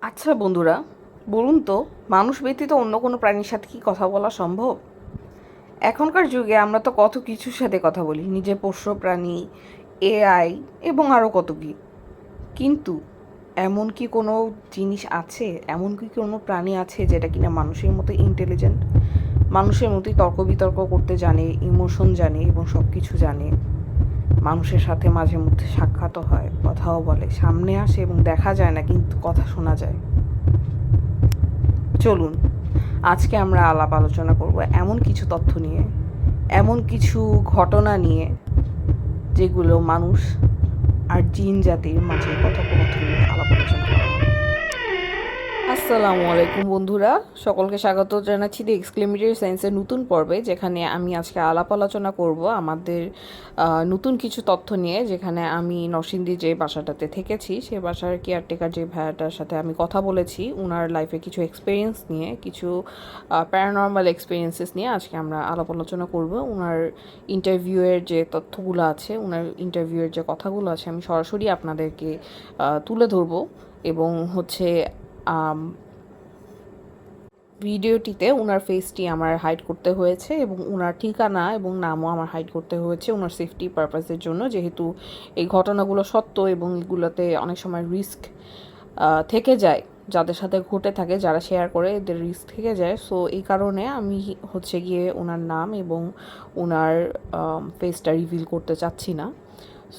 আচ্ছা বন্ধুরা, বলুন তো, মানুষ ব্যতীত অন্য কোনো প্রাণীর সাথে কি কথা বলা সম্ভব? এখনকার যুগে আমরা তো কত কিছুর সাথে কথা বলি, নিজে পোষ্য প্রাণী, এআই এবং আরও কত কি। কিন্তু এমন কি কোনো জিনিস আছে, এমন কি কোনো প্রাণী আছে যেটা কিনা মানুষের মতো ইন্টেলিজেন্ট, মানুষের মতোই তর্ক বিতর্ক করতে জানে, ইমোশন জানে এবং সব কিছু জানে? মানুষের সাথে মাঝে মধ্যে সাক্ষাৎও হয়, কথাও বলে, সামনে আসে এবং দেখা যায় না কিন্তু কথা শোনা যায়। চলুন আজকে আমরা আলাপ আলোচনা করব এমন কিছু তথ্য নিয়ে, এমন কিছু ঘটনা নিয়ে যেগুলো মানুষ আর জিন জাতির মাঝে কথোপকথন নিয়ে আলাপ আলোচনা করা হবে। আসসালামু আলাইকুম বন্ধুরা, সকলকে স্বাগত জানাচ্ছি দ্য এক্সক্লেমেটরি সায়েন্সের নতুন পর্বে, যেখানে আমি আজকে আলাপ আলোচনা করব আমাদের নতুন কিছু তথ্য নিয়ে। যেখানে আমি নরসিংদী যে বাসাটাতে থেকেছি, সেই বাসার কেয়ারটেকার যে ভাইয়াটার সাথে আমি কথা বলেছি, ওনার লাইফে কিছু এক্সপিরিয়েন্স নিয়ে, কিছু প্যারানর্মাল এক্সপিরিয়েন্সেস নিয়ে আজকে আমরা আলাপ আলোচনা করব। ওনার ইন্টারভিউয়ের যে তথ্যগুলো আছে, ওনার ইন্টারভিউয়ের যে কথাগুলো আছে, আমি সরাসরি আপনাদেরকে তুলে ধরবো। এবং হচ্ছে ভিডিওটিতে ওনার ফেসটি আমার হাইড করতে হয়েছে এবং ওনার ঠিকানা এবং নামও আমার হাইড করতে হয়েছে ওনার সেফটি পারপাসের জন্য, যেহেতু এই ঘটনাগুলো সত্য এবং এগুলোতে অনেক সময় রিস্ক থেকে যায়, যাদের সাথে ঘটে থাকে, যারা শেয়ার করে এদের রিস্ক থেকে যায়। সো এই কারণে আমি হচ্ছে গিয়ে ওনার নাম এবং ওনার ফেসটা রিভিল করতে চাচ্ছি না।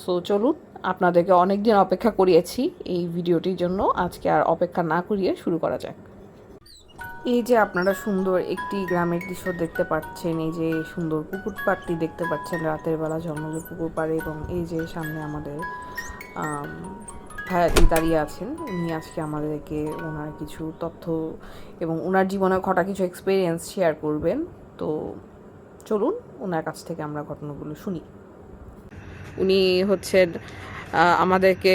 সো চলুন, আপনাদেরকে অনেক দিন অপেক্ষা করিয়েছি এই ভিডিওটির জন্য, আজকে আর অপেক্ষা না করিয়ে শুরু করা যাক। এই যে আপনারা সুন্দর একটি গ্রামের দৃশ্য দেখতে পাচ্ছেন, এই যে সুন্দর পুকুর পাড়টি দেখতে পাচ্ছেন, রাতের বেলা ঝলমলে পুকুর পাড়ে, এবং এই যে সামনে আমাদের ভাইয়াটি দাঁড়িয়ে আছেন, উনি আজকে আমাদেরকে ওনার কিছু তথ্য এবং ওনার জীবনে ঘটা কিছু এক্সপিরিয়েন্স শেয়ার করবেন। তো চলুন ওনার কাছ থেকে আমরা ঘটনাগুলো শুনি। উনি হচ্ছেন আমাদেরকে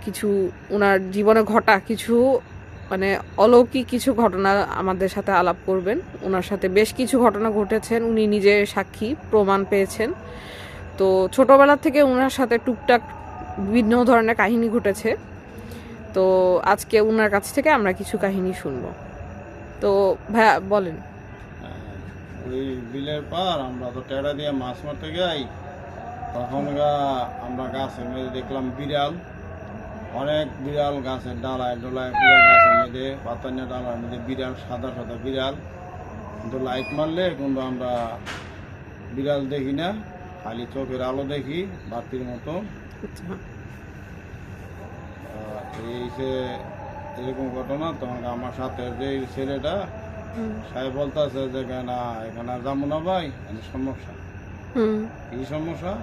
কিছু ওনার জীবনে ঘটা কিছু মানে অলৌকিক কিছু ঘটনা আমাদের সাথে আলাপ করবেন। ওনার সাথে বেশ কিছু ঘটনা ঘটেছেন, উনি নিজে সাক্ষী প্রমাণ পেয়েছেন। তো ছোটোবেলা থেকে ওনার সাথে টুকটাক বিভিন্ন ধরনের কাহিনী ঘটেছে। তো আজকে ওনার কাছ থেকে আমরা কিছু কাহিনী শুনবো। তো ভাইয়া বলেন। ওই বিলের পার আমরা তো টেড়া দিয়ে মাছ মারতে যাই, তখন আমরা গাছের মধ্যে দেখলাম বিড়াল, অনেক বিড়াল গাছের ডালায় ডোলায় পুরো গাছের মধ্যে পাতানিয়া ডালার মধ্যে বিড়াল, সাদা সাদা বিড়াল। কিন্তু লাইট মারলে কিন্তু আমরা বিড়াল দেখি না, খালি চোখের আলো দেখি বাতির মতো। এই যে এরকম ঘটনা, তখন আমার সাথে যে ছেলেটা সাহেব বলতেছে যে না এখানে যাবো না ভাই, সমস্যা। কি সমস্যা?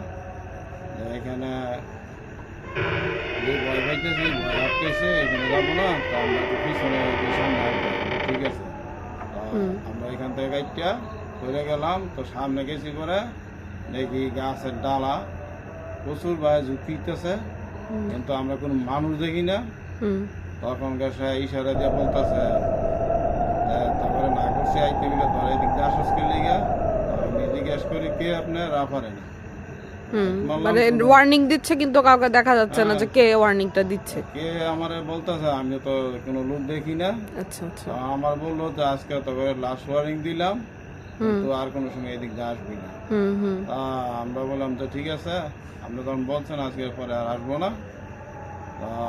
এখানে যে ভয় পাইতেছে, ভয় আটকেছে, এখানে যাবো না, তো আমরা একটু পিছনে সামনে আসবো, ঠিক আছে। আমরা এখান থেকে গাইডটা করে গেলাম, তো সামনে গেছি পরে দেখি গাছের ডালা প্রচুর ভাই ঝুঁকিতেছে, কিন্তু আমরা কোনো মানুষ দেখি না। তখন সে ইশারা দিয়ে বলতেছে, তারপরে না করছি আইতে গেলে ধরে এদিক দিয়ে আসস কে লিগা, আমি জিজ্ঞেস করি কে আপনি রাফারেনি। মানে ওয়ার্নিং দিচ্ছে কিন্তু কাউকে দেখা যাচ্ছে না যে কে ওয়ার্নিংটা দিচ্ছে। কে আমারে বলতেছে, আমি তো কোনো লোক দেখি না। আচ্ছা আচ্ছা। আমার বললো যে আজকে তো করে লাস্ট ওয়ার্নিং দিলাম, তো আর কোনো সময় এদিক দিয়ে আসবি না। তা আমরা বললাম যে ঠিক আছে, আপনি তখন বলছেন আজকে পরে আর আসবো না,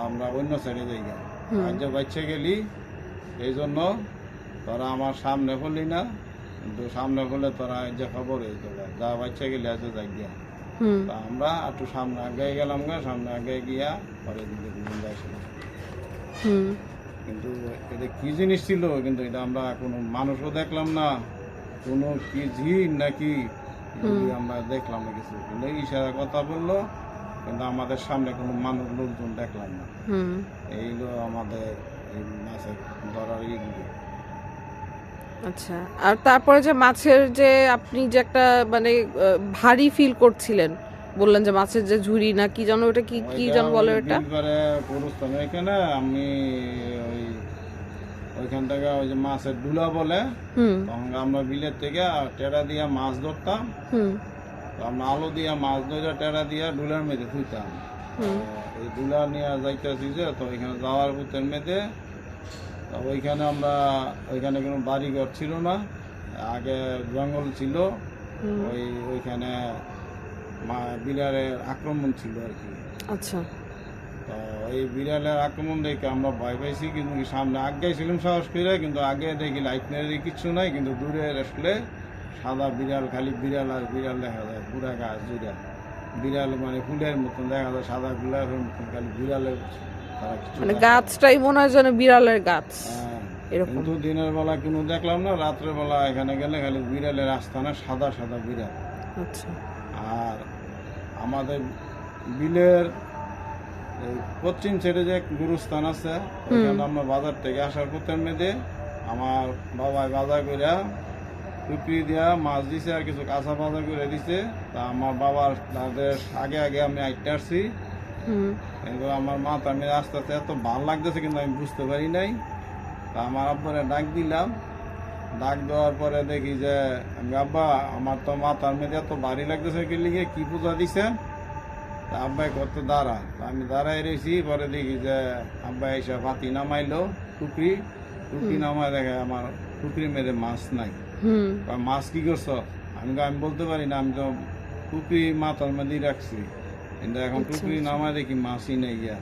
আমরা অন্য সাইডে যাই। আজ যে বাচ্চা গেলি এই জন্য তোরা আমার সামনে হলি না, কিন্তু সামনে হলে তোরা যে খবর এই তোরা যা বাচ্চা গেলি আছে যাই গিয়া। তা আমরা একটু সামনে আগে গেলাম, সামনে আগে গিয়া পরে আসলাম। কিন্তু এটা কি জিনিস ছিল, কিন্তু এটা আমরা কোনো মানুষও দেখলাম না, কোনো কি জিন নাকি আমরা দেখলাম না কিছু, কিন্তু ইশারা কথা বললো, কিন্তু আমাদের সামনে কোনো মানুষ লোকজন দেখলাম না। এইগুলো আমাদের এই মাছের ধরার ইগুলো। আচ্ছা, আর তারপরে যে মাছের যে আপনি যে একটা মানে ভারী ফিল করছিলেন, বললেন যে মাছের যে ঝুড়ি না কি জানো, ওটা কি কি জানো বলে ওটা? এখানে আমি ওইখান থেকে ওই যে মাছের ডুলা বলে, তখন আমরা বিলের থেকে টেড়া দিয়া মাছ ধরতাম। আমরা আলো দিয়া মাছ ধরে টেড়া দিয়া ডুলার মেঝে থুইতাম। এই ডুলা নিয়ে যাইতেছি যে, তো এখানে যাওয়ার ভূতের মেঝে তো ওইখানে কোনো বাড়িঘর ছিল না, আগে জঙ্গল ছিল। ওইখানে বিড়ালের আক্রমণ ছিল আর কি। আচ্ছা। তো এই বিড়ালের আক্রমণ দেখে আমরা ভয় পাইছি, কিন্তু সামনে আগে ছিলাম সাহস করে, কিন্তু আগে দেখি লাইট মেরে কিচ্ছু নাই, কিন্তু দূরে আসলে সাদা বিড়াল, খালি বিড়াল আর বিড়াল দেখা যায়, পুরা গাছ জুড়া বিড়াল, মানে ফুলের মতন দেখা যায়, সাদা গোলাপের মতন, খালি বিড়ালের তারা কিছু মানে গাছটাই মনে হয় যেন বিড়ালের গাছ এরকম। কিন্তু দিনের বেলা কোনো দেখলাম না, রাত্রের বেলা এখানে গেলে খালি বিড়ালের আস্তানা, সাদা সাদা বিড়াল। আচ্ছা। আর আমাদের বিলের এই পশ্চিম সাইডে যে গুরুস্থান আছে, ওইখানে আমরা বাজার থেকে আসার পথের মেয়েদে আমার বাবা বাজার করে টুকরি দিয়া মাছ দিছে আর কিছু কাঁচা বাজার করে দিছে। তা আমার বাবার তাদের আগে আগে আমি আইতে আসছি, কিন্তু আমার মাথা আমি আস্তে আস্তে এত ভালো লাগতেছে, কিন্তু আমি বুঝতে পারি নাই। তা আমার আব্বারে ডাক দিলাম, ডাক দেওয়ার পরে দেখি যে আব্বা আমার তো মাথার মেয়েদে এত ভারী লাগতেছে, কি লিগে কি পূজা দিছেন? আব্বাই কত দাঁড়া, আমি দাঁড়াই রয়েছি। পরে দেখি যে আব্বাই এসে পাতি নামাইলো, টুকরি নামায় দেখে আমার টুকরির মেয়েদের মাছ নাই। মাছ কি করছো? আমি বলতে পারি না, আমি তো টুকরি মাথার মধ্যে রাখছি, কিন্তু এখন টুকরি নামায় দেখি মাছই নেই গিয়া।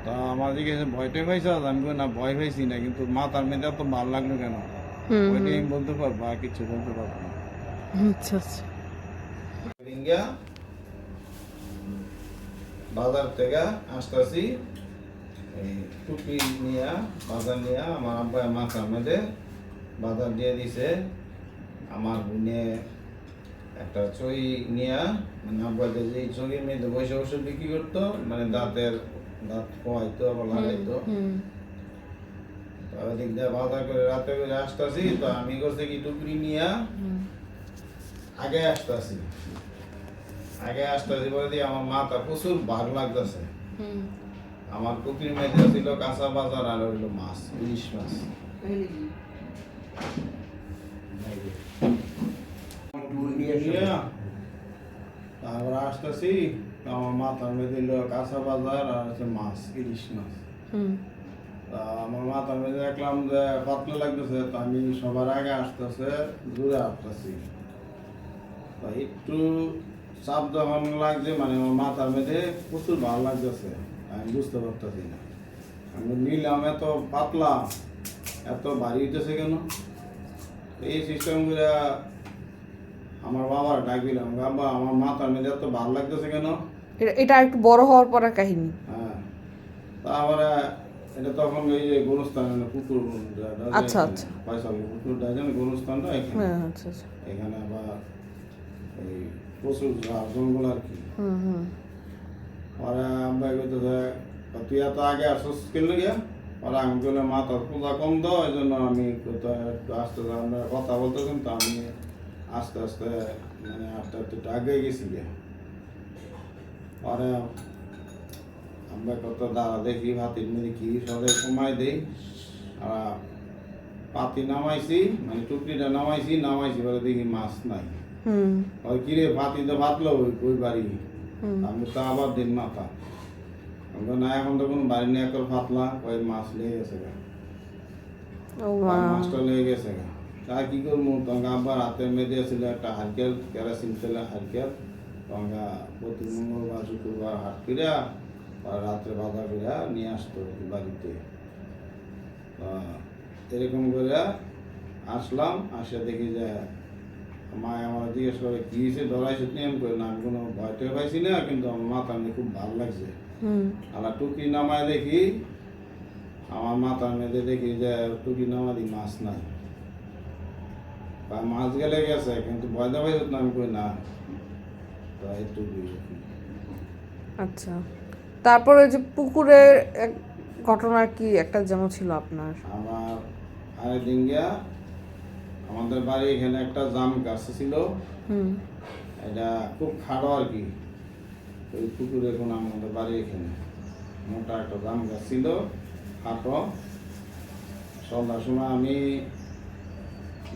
তো আমার দিকে ভয়টাই পাইছ? আমি না ভয় পাইছি না, কিন্তু মাথার মেয়েদের এত ভালো লাগলো কেন ওইটাই আমি বলতে পারবো, আর কিছু বলতে পারবো না। আচ্ছা আচ্ছা। বাজার থেকে আসতেছি, এই টুপি নিয়ে বাজার নিয়ে আমার আব্বাই মাথার মধ্যে বাজার দিয়ে দিছে। আমার বোনে একটা চই নিয়ে, মানে আব্বাদের যে চইয়ের মেয়েদের বসে বসে বিক্রি করতো, মানে দাঁত খোয়াইতো আবার লাগাইতো। ওদিক দিয়ে বাজার করে রাতে করে আসতেছি, তো আমি করছি কি টুকরি নিয়ে আগে আসতেছি বলে দিয়ে আমার মাথা প্রচুর ভালো লাগতেছে। আমার টুকরির মধ্যে ছিল কাঁচা বাজার আর হইলো মাছ, ইলিশ মাছ। তারপরে আসতেছি, আমার মাথার মধ্যে ছিল কাঁচা বাজার আর হচ্ছে মাছ, ইলিশ মাছ। আমার মাথার মধ্যে দেখলাম যে পাতলা লাগতেছে, তো আমি সবার আগে আসতেছে দূরে আসতেছি। একটু চাপ যখন লাগছে, মানে আমার মাথার মধ্যে প্রচুর ভালো লাগতেছে, আমি বুঝতে পারতেছি না। আমি নিলাম এত পাতলা, এত ভারী হইতেছে কেন? এই সিস্টেম করে আমার বাবার ডাক দিলাম, বাবা আমার মাথার মধ্যে এত ভালো লাগতেছে কেন? এটা একটু বড় হওয়ার পরে কাহিনী। হ্যাঁ, তারপরে এটা তখন এই যে গোরস্থান, পুকুর, আচ্ছা আচ্ছা, পুকুর ডাইজেন গোরস্থানটা এখানে। আচ্ছা আচ্ছা। এখানে আবার এই প্রচুর জঙ্গল আর কি। পরে আমরা কইতেছে তুই এত আগে আসছিস কেন গিয়া? পরে আমি বললাম মাথার পূজা কম দাও, এই জন্য আমি একটু আস্তে আমরা কথা বলতেছেন, তো আমি আস্তে আস্তে মানে আস্তে আস্তে একটু আগে গেছি গিয়া। পরে আমরা কত দাঁড়া দেখি ভাতির মধ্যে কি সবাই সময় দেই, আর পাতি নামাইছি, মানে টুকরিটা নামাইছি বলে দেখি মাছ নাই। ওই কিরে ভাতি তো ভাতলো ওই বাড়ি, আমি তো আবার দিন মাথা না, এখন তো কোনো বাড়ি নেই, একর ফাতলা, ওই মাছ লেগে গেছে গা, মাছটা লেগে গেছে গা। তা কি করবো, তোমাকে আবার হাতের মেয়েদের ছিল একটা হারকেল, কেরাসিন তেলে হারকেল, তোমাকে প্রতি মঙ্গলবার শুক্রবার হাট ফিরা আর রাত্রে বাজার ফিরা নিয়ে আসতো বাড়িতে। এরকম করে আসলাম, আসে দেখি যে মায় আমার জিজ্ঞেস করে কি হয়েছে, ডরাইছে নিয়ম করে না, আমি কোনো ভয়টা পাইছি না, কিন্তু আমার মাথা নিয়ে খুব ভালো লাগছে। আর টুকি নামায় দেখি, আমার মাথার মেয়েদে দেখি যে টুকি নামাই মাছ নাই, মাছ গেলে গেছে, কিন্তু ভয়টা পাইছে না, আমি কই না টুকি। আচ্ছা, তারপরে যে পুকুরের ঘটনা কি একটা যেমন ছিল আপনার? আমার আরেকদিন গিয়া আমাদের বাড়ি এখানে একটা জাম গাছ ছিল, এটা খুব খাড়ো আর কি। ওই পুকুরে এখন আমাদের বাড়ি এখানে মোটা একটা জাম গাছ ছিল, খাটো। সন্ধ্যার সময় আমি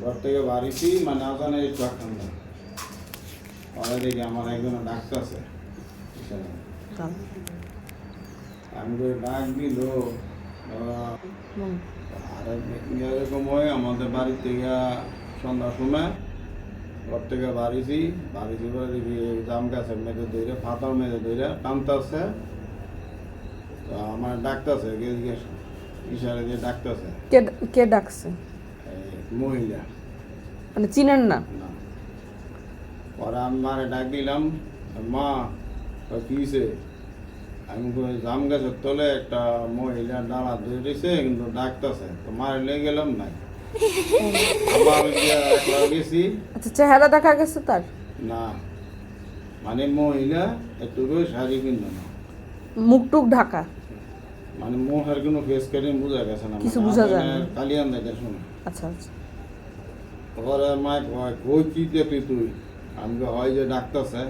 ঘর থেকে বাড়িছি, মানে আজানের একটু ঠান্ডা, পরে দেখি আমার একজনে ডাকতেছে, আমি ডাক দিল, আর এরকম হয় আমাদের বাড়ি থেকে সন্ধ্যার সময় ঘর থেকে বাড়িছি পরে দেখি জাম গাছের মেঝে ধরে ফাতার মেঝে ধরে টানতেছে, তো আমার ডাকতেছে ইশারা দিয়ে ডাকতেছে। কে কে ডাকছে? মহিলা, মানে চিনেন না? না। পরে আমি মারে ডাক দিলাম, মা কি হয়েছে? আমি কই জাম গাছের তলে একটা মহিলা ডালা ধরেছে কিন্তু ডাকতেছে, তো মারে লেগে গেলাম নাই। আবার একলা গেছি, আচ্ছা, চেহারা দেখা গেছে তার? না, মানে মহিলা একটু শাড়ি কিনতো না, মুখ টুক ঢাকা, মানে মুখের কোনো ফেস কাটিং বোঝা গেছে না, কিছু বোঝা যায় না। কালিয়ান দেখে শুনে। আচ্ছা আচ্ছা। ঘরে মায় কয় কই কি দেখলি তুই? আমি কই হয় যে ডাকতেছে।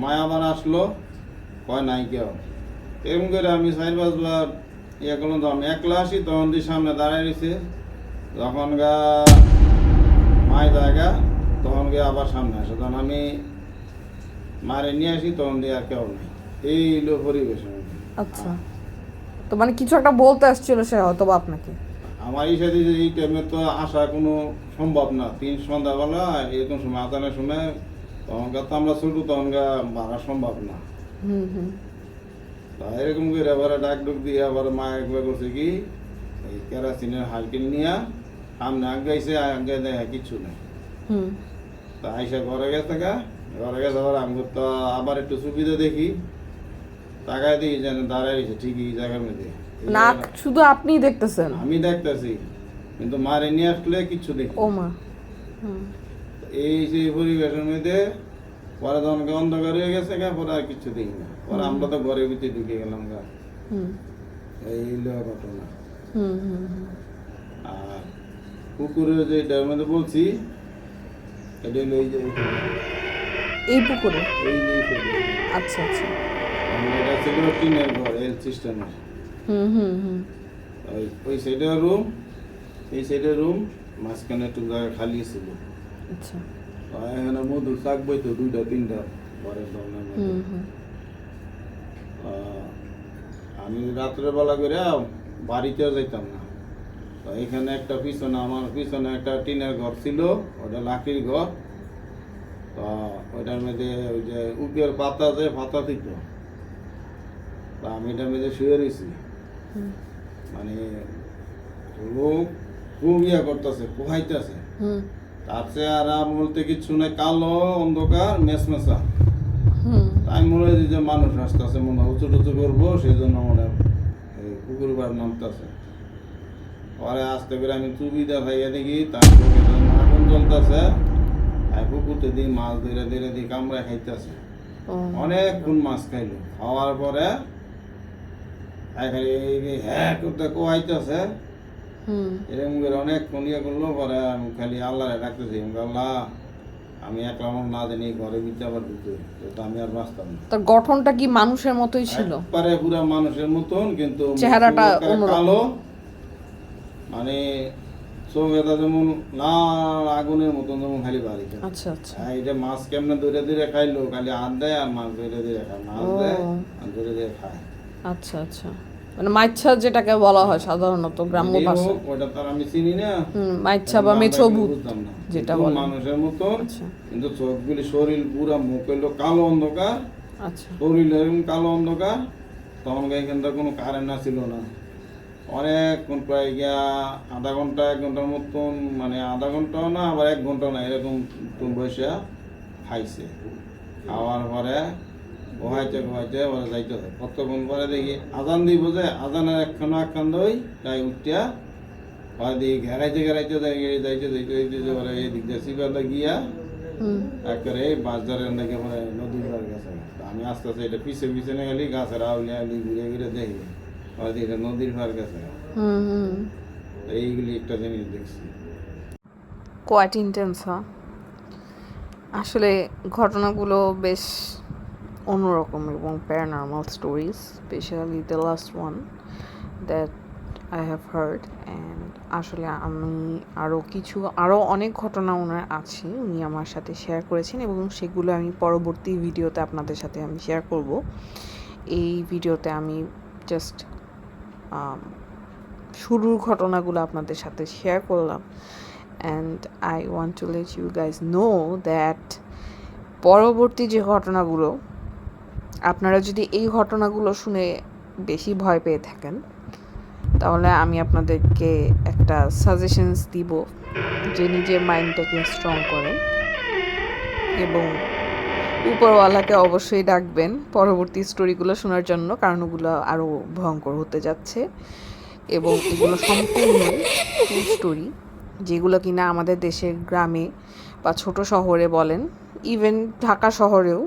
মায় আবার আসলো, কয় নাই কেউ। এরকম করে আমি 4-5 বার ইয়ে করলাম, তো আমি একলা আসি তখন দিয়ে সামনে দাঁড়ায় রয়েছে, যখন গা মায় জায়গা তখন গিয়ে আবার সামনে আসে, তখন আমি মারে নিয়ে আসি তখন দিয়ে আর কেউ নেই। এই হলো পরিবেশ। আচ্ছা, তো মানে কিছু একটা বলতে আসছিল সে হয়তো বা আপনাকে। আমার এই সাথে যে এই টাইমে তো আসা কোনো সম্ভব না, 3 সন্ধ্যাবেলা এরকম সময় আজানের সময়, তখনকার তো আমরা ছোট, তখনকার বাড়া সম্ভব না। তা এরকম করে আবার ডাক ডুক দিয়ে আবার মা একবার করছে কি এই কেরাসিনের হালকিন নিয়ে সামনে আগাইছে, আগে দেয় কিচ্ছু নেই। তা আইসা ঘরে গেছে আবার আমি তো আবার একটু সুবিধা দেখি, তাকায় দেখি যেন দাঁড়ায় রয়েছে ঠিকই এই জায়গার মধ্যে। না, শুধু আপনিই দেখতেছেন? আমি দেখতেছি, কিন্তু মারে নিয়ে আসলে কিচ্ছু দেখি। ও মা। এই যে পরিবেশের মধ্যে পরে যখন অন্ধকার হয়ে গেছে পরে আর কিছু দেখি না, পরে আমরা তো ঘরের ভিতরে ঢুকে গেলাম গা। এই হলো ঘটনা। আর পুকুরে যে এটার মধ্যে বলছি, এটা হলো এই যে এই পুকুরে? এই যে আচ্ছা আচ্ছা। এটা ছিল টিনের ঘর, এল সিস্টেমের। ওই সাইডে রুম, এই সাইডে রুম, মাঝখানে একটু জায়গা খালি ছিল। আচ্ছা। এখানে মধুর শাক বইতো 2-3টা ঘরের দলের মধ্যে। আমি রাত্রে বেলা করে বাড়িতেও যাইতাম না, তো এখানে একটা পিছনে আমার পিছনে একটা টিনের ঘর ছিল, ওটা লাকড়ির ঘর। তো ওইটার মধ্যে ওই যে উপিয়ার পাতা যে পাতা দিত, তা আমি এটার মধ্যে শুয়ে রয়েছি। মানে লোক খুব ইয়া করতেছে, পোহাইতেছে। তার চেহারা বলতে কিছু নাই, কালো অন্ধকার মেসমেসা। তাই মনে হয় যে মানুষ আসতেছে, মনে হয় উঁচু টুচু করবো, সেই জন্য মনে হয় পুকুর বার নামতেছে। পরে আসতে করে আমি চুবিটা খাইয়া দেখি তার আগুন জ্বলতেছে, আর পুকুরতে দিয়ে মাছ ধরে ধরে দিয়ে কামড়ায় খাইতেছে। অনেকক্ষণ মাছ খাইলো, খাওয়ার পরে হ্যাঁ করতে কোয়াইতেছে, এরকম করে অনেকক্ষণ ইয়ে করলো। পরে আমি খালি আল্লাহরে ডাকতেছি, আল্লাহ আমি একলা না জানি ঘরে ভিতরে আবার ঢুকে, তো আমি আর বাঁচতাম না। তার গঠনটা কি মানুষের মতোই ছিল? একবারে পুরো মানুষের মতন, কিন্তু চেহারাটা কালো, মানে চোখটা যেমন লাল আগুনের মতন, যেমন খালি বাড়ি। আচ্ছা আচ্ছা। এটা মাছ কেমনে ধরে ধরে খাইলো, খালি হাত দেয় আর মাছ ধরে ধরে খায়, মাছ দেয় আর ধরে ধরে খায়। আচ্ছা আচ্ছা, মানে মাইচ্ছা যেটাকে বলা হয় সাধারণত গ্রাম্য ভাষায়। ওটা তো আমি চিনি না। মাইচ্ছা বা মেছভূত যেটা বলে, মানুষের মতন, আচ্ছা। কিন্তু চোখগুলি, শরীর পুরা, মুখ হইলো কালো অন্ধকার, আচ্ছা। শরীর এরকম কালো অন্ধকার। তখন এখানটা কোনো কারেন্ট ছিল না, অনেকক্ষণ প্রায় গিয়া আধা ঘন্টা 1 ঘন্টার মতন, মানে আধা ঘন্টাও না আবার 1 ঘন্টাও না, এরকম বসে খাইছে। খাওয়ার পরে ঘুমাইতে ওরা যাইতে হয়। কতক্ষণ পরে দেখি আজান দিব, যে আজানের একখান দই তাই উঠিয়া পরে দেখি ঘেরাইতে যাইতে পরে এই দিক দিয়ে সিবাদা গিয়া একেবারে এই বাজারের নাকি পরে নদীর পার গেছে। আমি আস্তে আস্তে এটা পিছনে গেলি গাছের আউলি আউলি ঘুরে ঘুরে দেখি, পরে এটা নদীর পার গেছে। এইগুলি একটা জিনিস দেখছি। Quite intense. আসলে ঘটনাগুলো বেশ অন্যরকম এবং paranormal stories, specially the last one that I have heard. And আসলে আমি আরও অনেক ঘটনা ওনার আছে, উনি আমার সাথে শেয়ার করেছেন, এবং সেগুলো আমি পরবর্তী ভিডিওতে আপনাদের সাথে আমি শেয়ার করব। এই ভিডিওতে আমি জাস্ট শুরুর ঘটনাগুলো আপনাদের সাথে শেয়ার করলাম। And I want to let you guys know that পরবর্তী যে ঘটনাগুলো, আপনারা যদি এই ঘটনাগুলো শুনে বেশি ভয় পেয়ে থাকেন, তাহলে আমি আপনাদেরকে একটা সাজেশনস দিব যে নিজের মাইন্ডটাকে স্ট্রং করেন এবং উপরওয়ালাকে অবশ্যই ডাকবেন পরবর্তী স্টোরিগুলো শোনার জন্য, কারণ ওগুলো আরও ভয়ঙ্কর হতে যাচ্ছে এবং এগুলো সম্পূর্ণই ট্রু স্টোরি, যেগুলো কিনা আমাদের দেশের গ্রামে বা ছোট শহরে বলেন, ইভেন ঢাকা শহরেও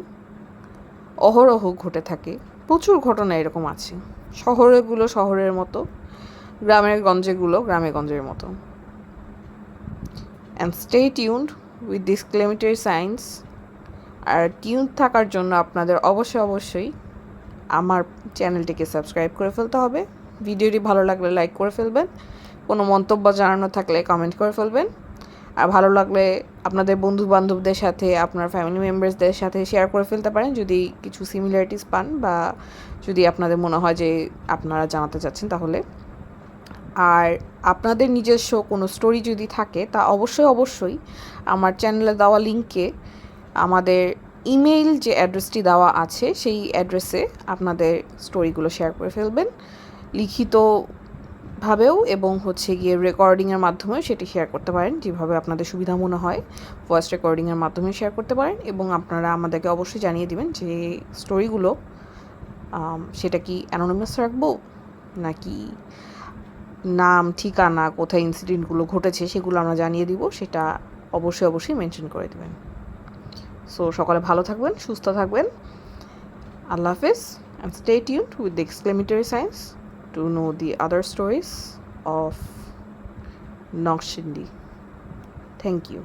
অহরহ ঘটে থাকে। প্রচুর ঘটনা এরকম আছে। শহরেগুলো শহরের মতো, গ্রামের গঞ্জেগুলো গ্রামে গঞ্জের মতো। And stay tuned with declamatory science. আর টিউন থাকার জন্য আপনাদের অবশ্যই আমার চ্যানেলটিকে সাবস্ক্রাইব করে ফেলতে হবে। ভিডিওটি ভালো লাগলে লাইক করে ফেলবেন, কোনো মন্তব্য জানানো থাকলে কমেন্ট করে ফেলবেন, আর ভালো লাগলে আপনাদের বন্ধু বান্ধবদের সাথে, আপনার ফ্যামিলি মেম্বার্সদের সাথে শেয়ার করে ফেলতে পারেন যদি কিছু সিমিলারিটিস পান বা যদি আপনাদের মনে হয় যে আপনারা জানাতে চাচ্ছেন তাহলে। আর আপনাদের নিজস্ব কোনো স্টোরি যদি থাকে তা অবশ্যই আমার চ্যানেলে দেওয়া লিঙ্কে আমাদের ইমেইল যে অ্যাড্রেসটি দেওয়া আছে সেই অ্যাড্রেসে আপনাদের স্টোরিগুলো শেয়ার করে ফেলবেন, লিখিতভাবেও এবং গিয়ে রেকর্ডিংয়ের মাধ্যমেও সেটি শেয়ার করতে পারেন, যেভাবে আপনাদের সুবিধা মনে হয়। ভয়েস রেকর্ডিংয়ের মাধ্যমে শেয়ার করতে পারেন এবং আপনারা আমাদেরকে অবশ্যই জানিয়ে দিবেন যে স্টোরিগুলো সেটা কি অ্যানোনিমাস রাখবো নাকি নাম, ঠিকানা, কোথায় ইনসিডেন্টগুলো ঘটেছে সেগুলো আমরা জানিয়ে দিব, সেটা অবশ্যই মেনশন করে দেবেন। সো সকলে ভালো থাকবেন, সুস্থ থাকবেন। আল্লাহ হাফেজ, and stay tuned with the exclamatory signs to know the other stories of Naqshbandi. Thank you.